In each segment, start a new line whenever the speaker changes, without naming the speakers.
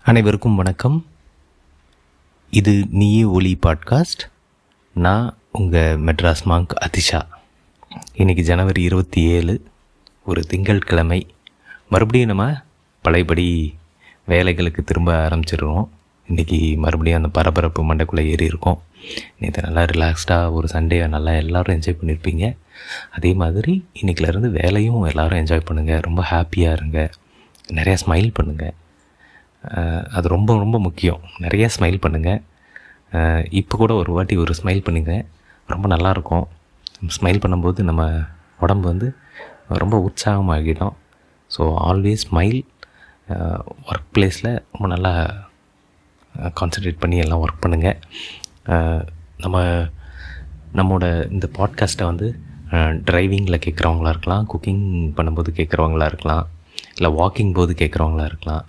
அனைவருக்கும் வணக்கம். இது நீயே ஒலி பாட்காஸ்ட். நான் உங்கள் மெட்ராஸ் மாங்க் அதிஷா. இன்றைக்கி ஜனவரி 27, ஒரு திங்கட்கிழமை. மறுபடியும் நம்ம பழையபடி வேலைகளுக்கு திரும்ப ஆரம்பிச்சிடுவோம். இன்றைக்கி மறுபடியும் அந்த பரபரப்பு மண்டைக்குள்ளே ஏறி இருக்கோம். நேற்று நல்லா ரிலாக்ஸ்டாக ஒரு சண்டே நல்லா எல்லோரும் என்ஜாய் பண்ணியிருப்பீங்க. அதே மாதிரி இன்றைக்கிலேருந்து வேலையும் எல்லோரும் என்ஜாய் பண்ணுங்கள். ரொம்ப ஹாப்பியாக இருங்க, நிறையா ஸ்மைல் பண்ணுங்கள். அது ரொம்ப ரொம்ப முக்கியம். நிறைய ஸ்மைல் பண்ணுங்கள். இப்போ கூட ஒரு வாட்டி ஒரு ஸ்மைல் பண்ணுங்கள், ரொம்ப நல்லாயிருக்கும். ஸ்மைல் பண்ணும்போது நம்ம உடம்பு வந்து ரொம்ப உற்சாகமாகிடும். So always smile. ஒர்க் பிளேஸில் ரொம்ப நல்லா கான்சன்ட்ரேட் பண்ணி எல்லாம் ஒர்க் பண்ணுங்கள். நம்மளோட இந்த பாட்காஸ்ட்டை வந்து ட்ரைவிங்கில் கேட்குறவங்களா இருக்கலாம், குக்கிங் பண்ணும்போது கேட்குறவங்களா இருக்கலாம், இல்லை வாக்கிங் போது கேட்குறவங்களா இருக்கலாம்,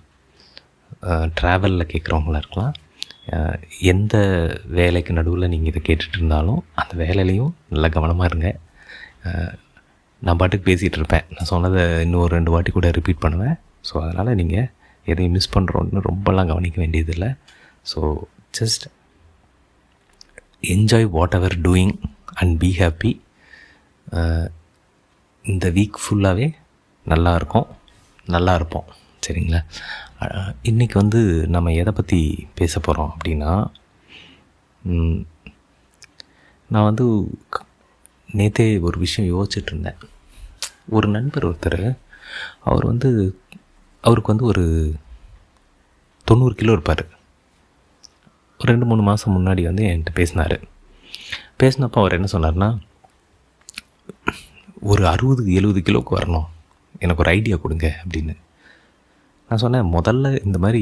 ட்ராவலில் கேட்குறவங்களா இருக்கலாம். எந்த வேலைக்கு நடுவில் நீங்கள் இதை கேட்டுட்டு இருந்தாலும் அந்த வேலையிலையும் நல்லா கவனமாக இருங்க. நான் பாட்டுக்கு பேசிகிட்டு இருப்பேன். நான் சொன்னதை இன்னும் ஒரு 2 வாட்டி கூட ரிப்பீட் பண்ணுவேன். ஸோ அதனால் நீங்கள் எதையும் மிஸ் பண்ணுறோன்னு ரொம்பலாம் கவனிக்க வேண்டியதில்லை. So just enjoy what ever doing and be happy. இந்த வீக் ஃபுல்லாகவே நல்லா இருப்போம். சரிங்களா? இன்றைக்கி வந்து நம்ம எதை பற்றி பேச போகிறோம் அப்படின்னா, நான் வந்து நேற்றே ஒரு விஷயம் யோசிச்சுட்டு இருந்தேன். ஒரு நண்பர் ஒருத்தர், அவருக்கு வந்து ஒரு 90 கிலோ இருப்பார். ஒரு 2-3 மாதம் முன்னாடி வந்து என்கிட்ட பேசினப்போ அவர் என்ன சொன்னார்னா, ஒரு 60-70 கிலோவுக்கு வரணும், எனக்கு ஒரு ஐடியா கொடுங்க அப்படின்னு. நான் சொன்னேன், முதல்ல இந்த மாதிரி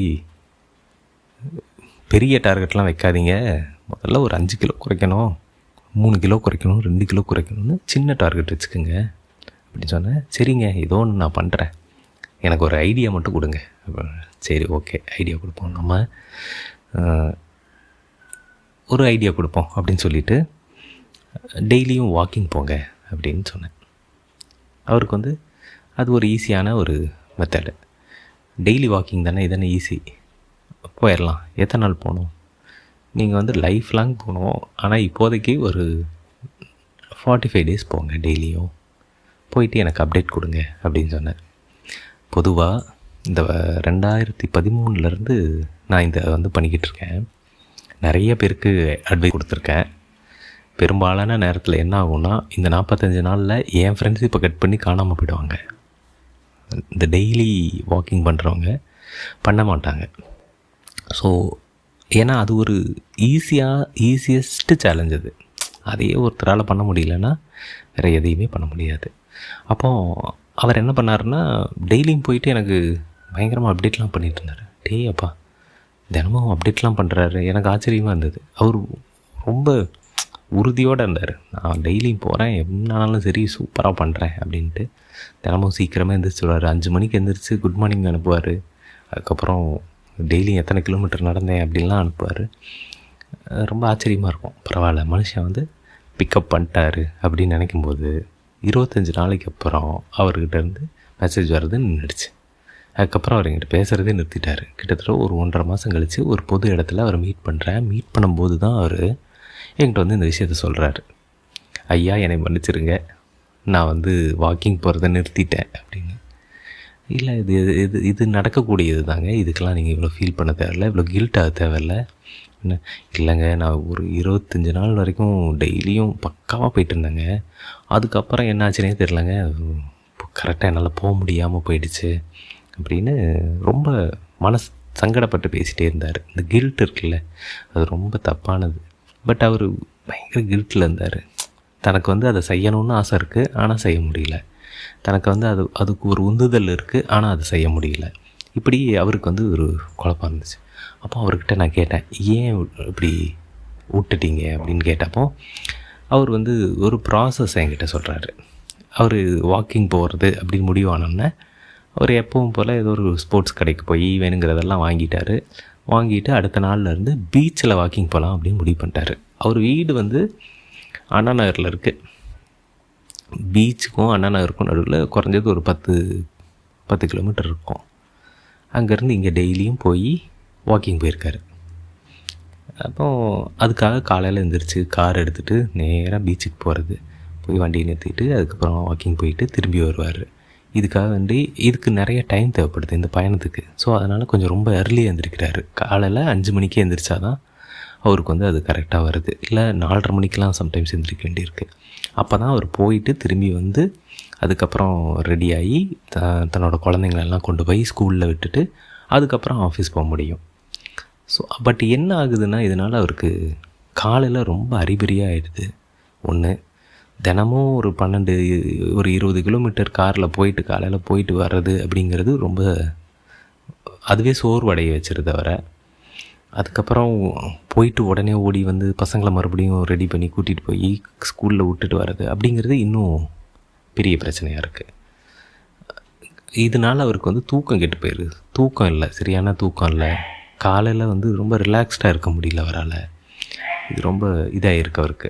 பெரிய டார்கெட்லாம் வைக்காதீங்க. முதல்ல ஒரு 5 கிலோ குறைக்கணும், 3 கிலோ குறைக்கணும், 2 கிலோ குறைக்கணும்னு சின்ன டார்கெட் வச்சுக்கோங்க அப்படின்னு சொன்னேன். சரிங்க, ஏதோ ஒன்று நான் பண்ணுறேன், எனக்கு ஒரு ஐடியா மட்டும் கொடுங்க. சரி, ஓகே, ஐடியா கொடுப்போம். நம்ம ஒரு ஐடியா கொடுப்போம் அப்படின்னு சொல்லிவிட்டு டெய்லியும் வாக்கிங் போங்க அப்படின்னு சொன்னேன். அவருக்கு வந்து அது ஒரு ஈஸியான ஒரு மெத்தடு. டெய்லி வாக்கிங் தானே, இதென்ன ஈஸி, போயிடலாம். எத்தனை நாள் போகணும்? நீங்கள் வந்து லைஃப் லாங் போகணும். ஆனால் இப்போதைக்கு ஒரு 45 days போங்க, டெய்லியும் போயிட்டு எனக்கு அப்டேட் கொடுங்க அப்படின்னு சொன்னேன். பொதுவாக இந்த 2013 நான் இதை வந்து பண்ணிக்கிட்டு இருக்கேன். நிறைய பேருக்கு அட்வைஸ் கொடுத்துருக்கேன். பெரும்பாலான நேரத்தில் என்ன ஆகும்னா, இந்த 45 நாளில் என் ஃப்ரெண்ட்ஸ் இப்போ கட் பண்ணி காணாமல் போயிடுவாங்க. இந்த டெய்லி வாக்கிங் பண்ணுறவங்க பண்ண மாட்டாங்க. ஸோ ஏன்னா அது ஒரு ஈஸியஸ்ட்டு சேலஞ்ச். அதையே ஒருத்தரால் பண்ண முடியலன்னா வேறு எதையுமே பண்ண முடியாது. அப்போது அவர் என்ன பண்ணாருன்னா, டெய்லியும் போயிட்டு எனக்கு பயங்கரமாக அப்டேட்லாம் பண்ணிகிட்டு இருந்தார். அப்பா, தினமும் அப்டேட்லாம் பண்ணுறாரு. எனக்கு ஆச்சரியமாக இருந்தது. அவர் ரொம்ப உறுதியோடு இருந்தார். நான் டெய்லியும் போகிறேன், என்னாலும் சரி, சூப்பராக பண்ணுறேன் அப்படின்ட்டு. தினமும் சீக்கிரமாக எழுந்திரிச்சிடுவார். 5 மணிக்கு எழுந்திரிச்சு குட் மார்னிங் அனுப்புவார். அதுக்கப்புறம் டெய்லியும் எத்தனை கிலோமீட்டர் நடந்தேன் அப்படின்லாம் அனுப்புவார். ரொம்ப ஆச்சரியமாக இருக்கும். பரவாயில்ல, மனுஷன் வந்து பிக்கப் பண்ணிட்டாரு அப்படின்னு நினைக்கும்போது 25 நாளைக்கு அப்புறம் அவர்கிட்டருந்து மெசேஜ் வர்றது நின்றுடுச்சு. அதுக்கப்புறம் அவர் என்கிட்ட பேசுகிறதே நிறுத்திட்டார். கிட்டத்தட்ட ஒரு 1.5 மாதம் கழித்து ஒரு பொது இடத்துல அவர் மீட் பண்ணும்போது தான் அவர் என்கிட்ட வந்து இந்த விஷயத்த சொல்கிறாரு. ஐயா, என்னை மன்னிச்சிருங்க, நான் வந்து வாக்கிங் போகிறத நிறுத்திட்டேன் அப்படின்னு. இல்லை, இது நடக்கக்கூடியது தாங்க. இதுக்கெல்லாம் நீங்கள் இவ்வளோ ஃபீல் பண்ண தேவையில்லை, இவ்வளோ கில்ட்டாக தேவையில்லை. என்ன, இல்லைங்க, நான் ஒரு 25 நாள் வரைக்கும் டெய்லியும் பக்காவாக போயிட்டு இருந்தேங்க. அதுக்கப்புறம் என்ன ஆச்சுனே தெரிலங்க, கரெக்டாக என்னால் போக முடியாமல் போயிடுச்சு அப்படின்னு ரொம்ப மனசு சங்கடப்பட்டு பேசிகிட்டே இருந்தார். இந்த கில்ட் இருக்குல்ல, அது ரொம்ப தப்பானது. பட் அவர் பயங்கர கில்ட்டில் இருந்தார். தனக்கு வந்து அதை செய்யணும்னு ஆசை இருக்குது, ஆனால் செய்ய முடியல. தனக்கு வந்து அதுக்கு ஒரு உந்துதல் இருக்குது, ஆனால் அதை செய்ய முடியல. இப்படி அவருக்கு வந்து ஒரு குழப்பம் இருந்துச்சு. அப்போ அவர்கிட்ட நான் கேட்டேன், ஏன் இப்படி விட்டுட்டீங்க அப்படின்னு கேட்டப்போ அவர் வந்து ஒரு ப்ராசஸ் என்கிட்ட சொல்கிறாரு. அவர் வாக்கிங் போகிறது அப்படின்னு முடிவானோன்னே அவர் எப்பவும் போல் ஏதோ ஒரு ஸ்போர்ட்ஸ் கடைக்கு போய் வேணுங்கிறதெல்லாம் வாங்கிட்டு அடுத்த நாள்லேருந்து பீச்சில் வாக்கிங் போகலாம் அப்படின்னு முடிவு பண்ணிட்டார். அவர் வீடு வந்து அண்ணா நகரில் இருக்குது. பீச்சுக்கும் அண்ணா நகருக்கும் நடுவில் குறைஞ்சது ஒரு 10 கிலோமீட்டர் இருக்கும். அங்கேருந்து இங்கே டெய்லியும் போய் வாக்கிங் போயிருக்காரு. அப்போது அதுக்காக காலையில் எழுந்திரிச்சு கார் எடுத்துகிட்டு நேராக பீச்சுக்கு போகிறது, போய் வண்டியை நிறுத்திட்டு அதுக்கப்புறம் வாக்கிங் போயிட்டு திரும்பி வருவார். இதுக்கு நிறைய டைம் தேவைப்படுது இந்த பயணத்துக்கு. ஸோ அதனால் கொஞ்சம் ரொம்ப early-ஆ எழுந்திரிக்கிறாரு. காலையில் 5 மணிக்கே எழுந்திரிச்சா தான் அவருக்கு வந்து அது கரெக்டாக வருது. இல்லை 4:30 மணிக்கெலாம் சம்டைம்ஸ் எழுந்திரிக்க வேண்டியிருக்கு. அப்போ தான் அவர் போயிட்டு திரும்பி வந்து அதுக்கப்புறம் ரெடியாகி தன்னோட குழந்தைங்களெல்லாம் கொண்டு போய் ஸ்கூலில் விட்டுட்டு அதுக்கப்புறம் ஆஃபீஸ் போக முடியும். ஸோ பட் என்ன ஆகுதுன்னா, இதனால் அவருக்கு காலையில் ரொம்ப அறிபறியாக ஆகிடுது. ஒன்று, தினமும் ஒரு 20 கிலோமீட்டர் காரில் போயிட்டு காலையில் போயிட்டு வர்றது அப்படிங்கிறது ரொம்ப அதுவே சோர்வடைய வச்சிருது அவரை. அதுக்கப்புறம் போயிட்டு உடனே ஓடி வந்து பசங்களை மறுபடியும் ரெடி பண்ணி கூட்டிகிட்டு போய் ஸ்கூலில் விட்டுட்டு வர்றது அப்படிங்கிறது இன்னும் பெரிய பிரச்சனையாக இருக்குது. இதனால் அவருக்கு வந்து தூக்கம் கெட்டு போயிடுது. தூக்கம் இல்லை, சரியான தூக்கம் இல்லை. காலையில் வந்து ரொம்ப ரிலாக்ஸ்டாக இருக்க முடியல அவரால். இது ரொம்ப இதாக இருக்கு அவருக்கு.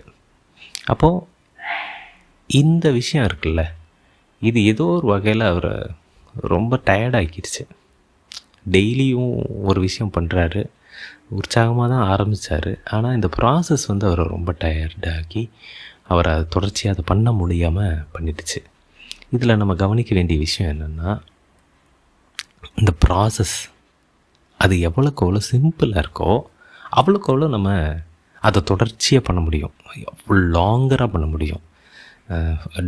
அப்போது இந்த விஷயம் இருக்குல்ல, இது ஏதோ ஒரு வகையில் அவரை ரொம்ப டயர்டாக்கிடுச்சு. டெய்லியும் ஒரு விஷயம் பண்ணுறாரு, உற்சாகமாக தான் ஆரம்பித்தார். ஆனால் இந்த ப்ராசஸ் வந்து அவரை ரொம்ப டயர்டாக்கி அவரை தொடர்ச்சியாக அதை பண்ண முடியாமல் பண்ணிடுச்சு. இதில் நம்ம கவனிக்க வேண்டிய விஷயம் என்னென்னா, இந்த ப்ராசஸ் அது எவ்வளோக்கு எவ்வளோ சிம்பிளாக இருக்கோ அவ்வளோக்கு எவ்வளோ நம்ம அதை தொடர்ச்சியாக பண்ண முடியும், லாங்கராக பண்ண முடியும்.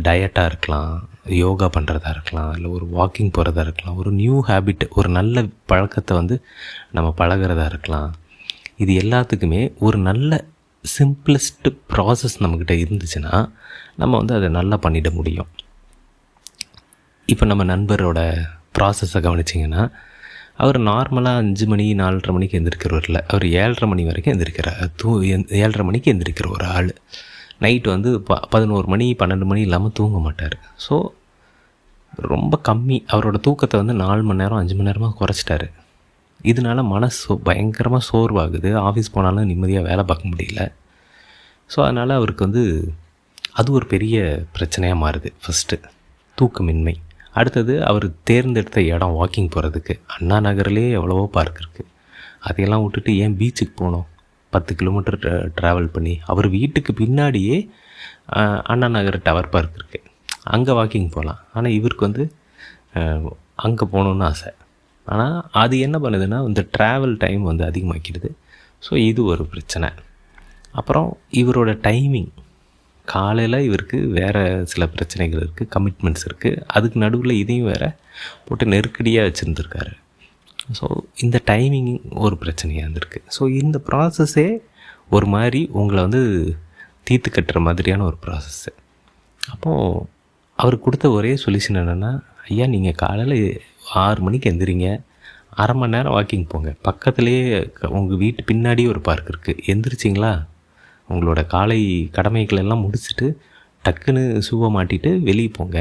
டயட்டாக இருக்கலாம், யோகா பண்ணுறதா இருக்கலாம், இல்லை ஒரு வாக்கிங் போகிறதா இருக்கலாம், ஒரு நியூ ஹேபிட், ஒரு நல்ல பழக்கத்தை வந்து நம்ம பழகிறதா இருக்கலாம். இது எல்லாத்துக்குமே ஒரு நல்ல சிம்பிளஸ்ட் ப்ராசஸ் நம்மக்கிட்ட இருந்துச்சுன்னா நம்ம வந்து அதை நல்லா பண்ணிட முடியும். இப்போ நம்ம நண்பரோட ப்ராசஸை கவனிச்சிங்கன்னா, அவர் நார்மலாக 5 மணி 4:30 மணிக்கு எழுந்திரிக்கிறவர் இல்லை, அவர் 7:30 மணி வரைக்கும் எழுந்திரிக்கிறார். 7:30 மணிக்கு எழுந்திரிக்கிற ஒரு ஆள். நைட்டு வந்து 11 மணி 12 மணி இல்லாமல் தூங்க மாட்டார். ஸோ ரொம்ப கம்மி, அவரோட தூக்கத்தை வந்து 4 மணி நேரம் 5 மணி நேரமாக குறைச்சிட்டாரு. இதனால் மனசு பயங்கரமாக சோர்வாகுது. ஆஃபீஸ் போனாலும் நிம்மதியாக வேலை பார்க்க முடியல. ஸோ அதனால் அவருக்கு வந்து அது ஒரு பெரிய பிரச்சனையாக மாறுது. ஃபஸ்ட்டு தூக்கமின்மை. அடுத்தது அவர் தேர்ந்தெடுத்த இடம் வாக்கிங் போகிறதுக்கு. அண்ணா நகர்லேயே எவ்வளவோ பார்க் இருக்குது, அதையெல்லாம் விட்டுட்டு ஏன் பீச்சுக்கு போகணும்? 10 கிலோமீட்டர் ட்ராவல் பண்ணி அவர் வீட்டுக்கு பின்னாடியே அண்ணா நகர் டவர் பார்க் இருக்குது, அங்கே வாக்கிங் போகலாம். ஆனால் இவருக்கு வந்து அங்கே போகணுன்னு ஆசை. ஆனால் அது என்ன பண்ணுதுன்னா, இந்த ட்ராவல் டைம் வந்து அதிகமாக்கிடுது. ஸோ இது ஒரு பிரச்சனை. அப்புறம் இவரோட டைமிங், காலையில் இவருக்கு வேறு சில பிரச்சனைகள் இருக்குது, கமிட்மெண்ட்ஸ் இருக்குது. அதுக்கு நடுவில் இதையும் வேறு போட்டு நெருக்கடியாக வச்சுருந்துருக்காரு. ஸோ இந்த டைமிங் ஒரு பிரச்சனையாக இருந்திருக்கு. ஸோ இந்த ப்ராசஸ்ஸே ஒரு மாதிரி உங்களை வந்து தீர்த்து கட்டுற மாதிரியான ஒரு ப்ராசஸ்ஸு. அப்போது அவர் கொடுத்த ஒரே சொல்யூஷன் என்னென்னா, ஐயா நீங்கள் காலையில் 6 மணிக்கு எந்திரிங்க, அரை மணி நேரம் வாக்கிங் போங்க, பக்கத்துலேயே உங்கள் வீட்டு பின்னாடியே ஒரு பார்க் இருக்குது, எந்திரிச்சிங்களா உங்களோட காலை கடமைகள் எல்லாம் முடிச்சுட்டு டக்குன்னு ஷூவை மாட்டிட்டு வெளியே போங்க,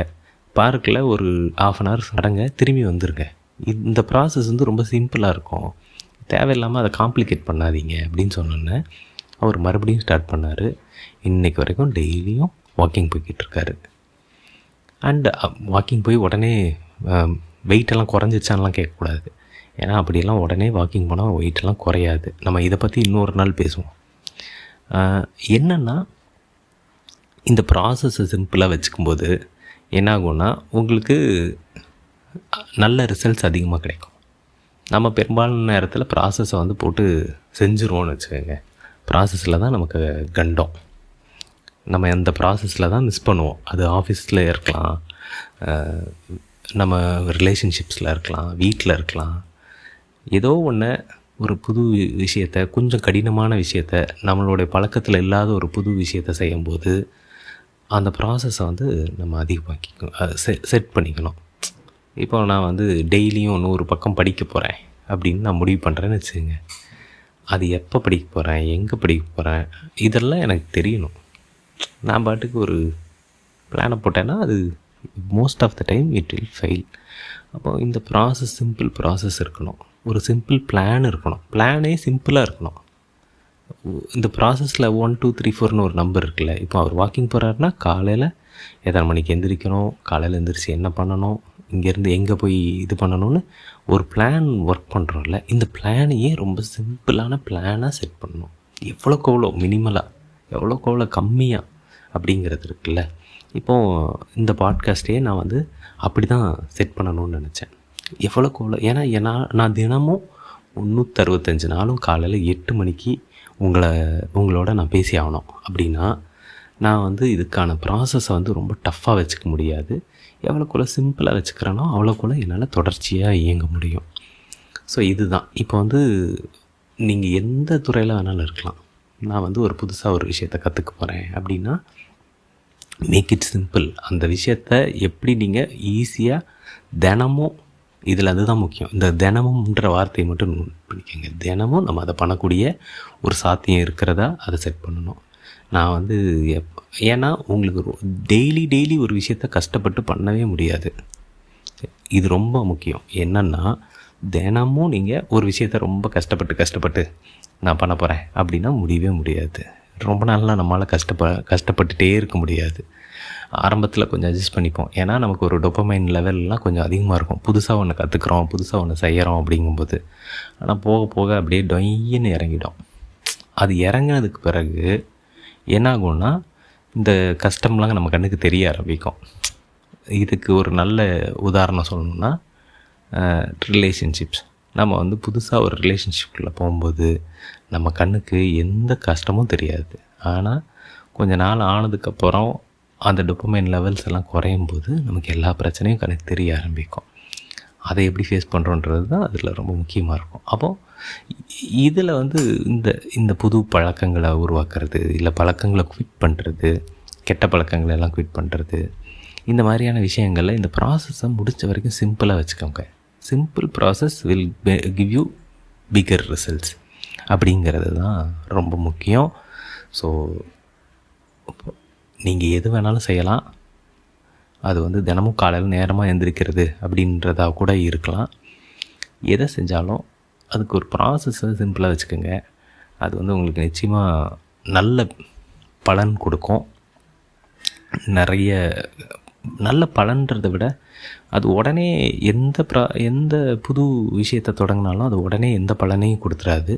பார்க்கில் ஒரு 1/2 hour நடங்க, திரும்பி வந்துடுங்க. இந்த ப்ராசஸ் வந்து ரொம்ப சிம்பிளாக இருக்கும், தேவையில்லாமல் அதை காம்ப்ளிகேட் பண்ணாதீங்க அப்படின்னு சொன்னோன்னே அவர் மறுபடியும் ஸ்டார்ட் பண்ணார். இன்றைக்கு வரைக்கும் டெய்லியும் வாக்கிங் போய்கிட்டு இருக்காரு. அண்டு வாக்கிங் போய் உடனே வெயிட்டெல்லாம் குறைஞ்சிச்சான்லாம் கேட்கக்கூடாது. ஏன்னா அப்படியெல்லாம் உடனே வாக்கிங் போனால் வெயிட்டெல்லாம் குறையாது. நம்ம இதை பற்றி இன்னொரு நாள் பேசுவோம். என்னென்னா, இந்த ப்ராசஸை சிம்பிளாக வச்சுக்கும்போது என்னாகும்னா உங்களுக்கு நல்ல ரிசல்ட்ஸ் அதிகமாக கிடைக்கும். நம்ம பெரும்பாலான நேரத்தில் ப்ராசஸை வந்து போட்டு செஞ்சுருவோன்னு வச்சுக்கோங்க. ப்ராசஸில் தான் நமக்கு கண்டம். நம்ம அந்த ப்ராசஸில் தான் மிஸ் பண்ணுவோம். அது ஆஃபீஸில் இருக்கலாம், நம்ம ரிலேஷன்ஷிப்ஸில் இருக்கலாம், வீட்டில் இருக்கலாம். ஏதோ ஒன்று, ஒரு புது விஷயத்தை, கொஞ்சம் கடினமான விஷயத்தை, நம்மளுடைய பழக்கத்தில் இல்லாத ஒரு புது விஷயத்தை செய்யும்போது அந்த ப்ராசஸை வந்து நம்ம அதிகமாக்கிக்கணும், செட் பண்ணிக்கணும். இப்போ நான் வந்து டெய்லியும் 100 பக்கம் படிக்க போகிறேன் அப்படின்னு நான் முடிவு பண்ணுறேன்னு வச்சுக்கோங்க. அது எப்போ படிக்க போகிறேன், எங்கே படிக்க போகிறேன், இதெல்லாம் எனக்கு தெரியணும். நான் பாட்டுக்கு ஒரு பிளானை போட்டேன்னா அது most of the time it will fail. அப்போ இந்த ப்ராசஸ் சிம்பிள் ப்ராசஸ் இருக்கணும், ஒரு சிம்பிள் பிளான் இருக்கணும். பிளானே சிம்பிளாக இருக்கணும். இந்த ப்ராசஸில் 1 2 3 4ன்னு ஒரு நம்பர் இருக்குல்ல. இப்போ அவர் வாக்கிங் போகிறாருன்னா காலையில் எத்தனை மணிக்கு எந்திரிக்கணும், காலையில் எந்திரிச்சு என்ன பண்ணணும், இங்கேருந்து எங்கே போய் இது பண்ணணும்னு ஒரு பிளான் ஒர்க் பண்ணுறோம்ல, இந்த பிளானையே ரொம்ப சிம்பிளான பிளானாக செட் பண்ணணும். எவ்வளோக்கு எவ்வளோ மினிமலாக, எவ்வளோக்கு எவ்வளோ கம்மியாக அப்படிங்கிறது இருக்குல்ல. இப்போது இந்த பாட்காஸ்ட்டையே நான் வந்து அப்படி தான் செட் பண்ணணும்னு நினச்சேன். எவ்வளோக்கு எவ்வளோ, ஏன்னா நான் தினமும் 365 நாளும் காலையில் 8 மணிக்கு உங்களோட நான் பேசி ஆகணும் அப்படின்னா நான் வந்து இதுக்கான ப்ராசஸை வந்து ரொம்ப டஃப்பாக வச்சுக்க முடியாது. எவ்வளோக்குள்ள சிம்பிளாக வச்சுக்கிறேனோ அவ்வளோக்குள்ள என்னால் தொடர்ச்சியாக இயங்க முடியும். ஸோ இதுதான். இப்போ வந்து நீங்கள் எந்த துறையில் வேணாலும் இருக்கலாம். நான் வந்து ஒரு புதுசாக ஒரு விஷயத்தை கற்றுக்க போகிறேன் அப்படின்னா மேக் இட் சிம்பிள். அந்த விஷயத்தை எப்படி நீங்கள் ஈஸியாக தினமும், இதில் அதுதான் முக்கியம். இந்த தினமும்ன்ற வார்த்தையை மட்டும் நோட் பண்ணிக்கோங்க. தினமும் நம்ம அதை பண்ணக்கூடிய ஒரு சாத்தியம் இருக்கிறதா அதை செட் பண்ணணும். நான் வந்து ஏன்னா உங்களுக்கு டெய்லி ஒரு விஷயத்த கஷ்டப்பட்டு பண்ணவே முடியாது. இது ரொம்ப முக்கியம். என்னென்னா தினமும் நீங்கள் ஒரு விஷயத்த ரொம்ப கஷ்டப்பட்டு நான் பண்ண போகிறேன் அப்படின்னா முடியவே முடியாது. ரொம்ப நாளெலாம் நம்மளால் கஷ்டப்பட்டுட்டே இருக்க முடியாது. ஆரம்பத்தில் கொஞ்சம் அட்ஜஸ்ட் பண்ணிப்போம். ஏன்னா நமக்கு ஒரு டோபமைன் லெவல்லாம் கொஞ்சம் அதிகமாக இருக்கும். புதுசாக ஒன்று கற்றுக்குறோம், புதுசாக ஒன்று செய்கிறோம் அப்படிங்கும்போது. ஆனால் போக போக அப்படியே டொய்ன்னு இறங்கிடும். அது இறங்கினதுக்கு பிறகு என்ன ஆகும்னா இந்த கஷ்டம்லாம் நம்ம கண்ணுக்கு தெரிய ஆரம்பிக்கும். இதுக்கு ஒரு நல்ல உதாரணம் சொல்லணுன்னா ரிலேஷன்ஷிப்ஸ். நம்ம வந்து புதுசாக ஒரு ரிலேஷன்ஷிப்பில் போகும்போது நம்ம கண்ணுக்கு எந்த கஷ்டமும் தெரியாது. ஆனால் கொஞ்ச நாள் ஆனதுக்கப்புறம் அந்த டோபமைன் லெவல்ஸ் எல்லாம் குறையும் போது நமக்கு எல்லா பிரச்சனையும் கணக்கு தெரிய ஆரம்பிக்கும். அதை எப்படி ஃபேஸ் பண்ணுறோன்றது தான் அதில் ரொம்ப முக்கியமாக இருக்கும். அப்போது இதில் வந்து இந்த புது பழக்கங்களை உருவாக்குறது, இல்லை பழக்கங்களை குவிட் பண்ணுறது, கெட்ட பழக்கங்களை எல்லாம் குவிட் பண்ணுறது, இந்த மாதிரியான விஷயங்களில் இந்த ப்ராசஸை முடிஞ்ச வரைக்கும் சிம்பிளாக வச்சுக்கோங்க. Simple process will give you bigger results அப்படிங்கிறது தான் ரொம்ப முக்கியம். ஸோ நீங்கள் எது வேணாலும் செய்யலாம். அது வந்து தினமும் காலையில் நேரமாக எழுந்திரிக்கிறது அப்படின்றதா கூட இருக்கலாம். எதை செஞ்சாலும் அதுக்கு ஒரு ப்ராசஸை சிம்பிளாக வச்சுக்கோங்க. அது வந்து உங்களுக்கு நிச்சயமாக நல்ல பலன் கொடுக்கும். நிறைய நல்ல பலன்றதை விட அது உடனே எந்த புது விஷயத்தை தொடங்கினாலும் அது உடனே எந்த பலனையும் கொடுத்துறாது.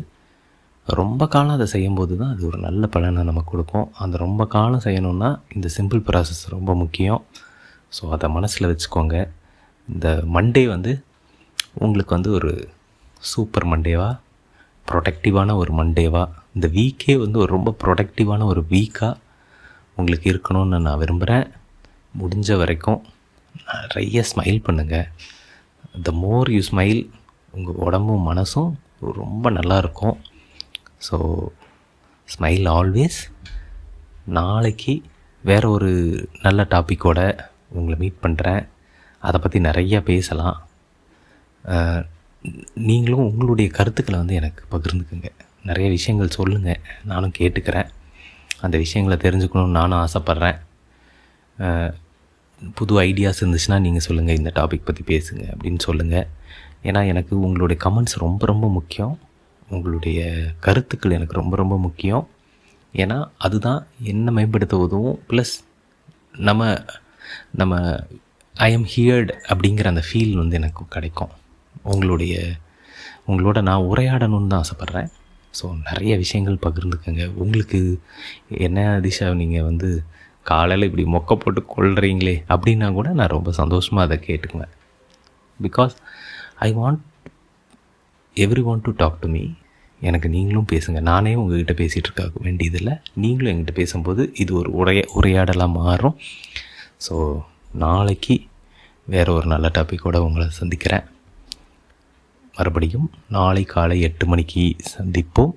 ரொம்ப காலம் அதை செய்யும்போது தான் அது ஒரு நல்ல பலனை நமக்கு கொடுக்கும். அந்த ரொம்ப காலம் செய்யணுன்னா இந்த சிம்பிள் ப்ராசஸ் ரொம்ப முக்கியம். ஸோ அதை மனசில் வச்சுக்கோங்க. இந்த மண்டே வந்து உங்களுக்கு வந்து ஒரு சூப்பர் மண்டேவாக, ப்ரொடக்டிவான ஒரு மண்டேவாக, இந்த வீக்கே வந்து ஒரு ரொம்ப ப்ரொடக்டிவான ஒரு வீக்காக உங்களுக்கு இருக்கணும்னு நான் விரும்புகிறேன். முடிஞ்ச வரைக்கும் நிறைய ஸ்மைல் பண்ணுங்கள். த மோர் யூ ஸ்மைல், உங்கள் உடம்பும் மனசும் ரொம்ப நல்லாயிருக்கும். So smile always. நாளைக்கு வேறு ஒரு நல்ல டாப்பிக்கோட உங்களை மீட் பண்ணுறேன். அதை பற்றி நிறையா பேசலாம். நீங்களும் உங்களுடைய கருத்துக்களை வந்து எனக்கு பகிர்ந்துக்குங்க. நிறைய விஷயங்கள் சொல்லுங்கள், நானும் கேட்டுக்கிறேன். அந்த விஷயங்களை தெரிஞ்சுக்கணுன்னு நானும் ஆசைப்பட்றேன். புது ஐடியாஸ் இருந்துச்சுன்னா நீங்கள் சொல்லுங்கள், இந்த டாபிக் பற்றி பேசுங்க அப்படின்னு சொல்லுங்கள். ஏன்னா எனக்கு உங்களுடைய கமெண்ட்ஸ் ரொம்ப ரொம்ப முக்கியம். உங்களுடைய கருத்துக்கள் எனக்கு ரொம்ப ரொம்ப முக்கியம். ஏன்னா அதுதான் என்னை மேம்படுத்த உதவும். ப்ளஸ் நம்ம ஐ எம் ஹியர்டு அப்படிங்கிற அந்த ஃபீல் வந்து எனக்கு கிடைக்கும். உங்களோட நான் உரையாடணுன்னு தான் ஆசைப்பட்றேன். ஸோ நிறைய விஷயங்கள் பகிர்ந்துக்கங்க. உங்களுக்கு என்ன திஷா நீங்கள் வந்து காலையில் இப்படி மொக்க போட்டு கொள்கிறீங்களே அப்படின்னா கூட நான் ரொம்ப சந்தோஷமாக அதை கேட்டுக்குவேன். Because I want everyone to talk to me. எனக்கு நீங்களும் பேசுங்க. நானே உங்கள்கிட்ட பேசிகிட்டு இருக்க வேண்டியதில்லை. நீங்களும் என்கிட்ட பேசும்போது இது ஒரு உரையாடலாக மாறும். ஸோ நாளைக்கு வேறு ஒரு நல்ல டாப்பிக்கோடு உங்களை சந்திக்கிறேன். மறுபடியும் நாளை காலை 8 மணிக்கு சந்திப்போம்.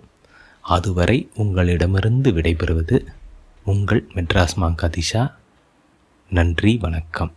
அதுவரை உங்களிடமிருந்து விடைபெறுவது உங்கள் மெட்ராஸ் மாங்கா திஷா. நன்றி, வணக்கம்.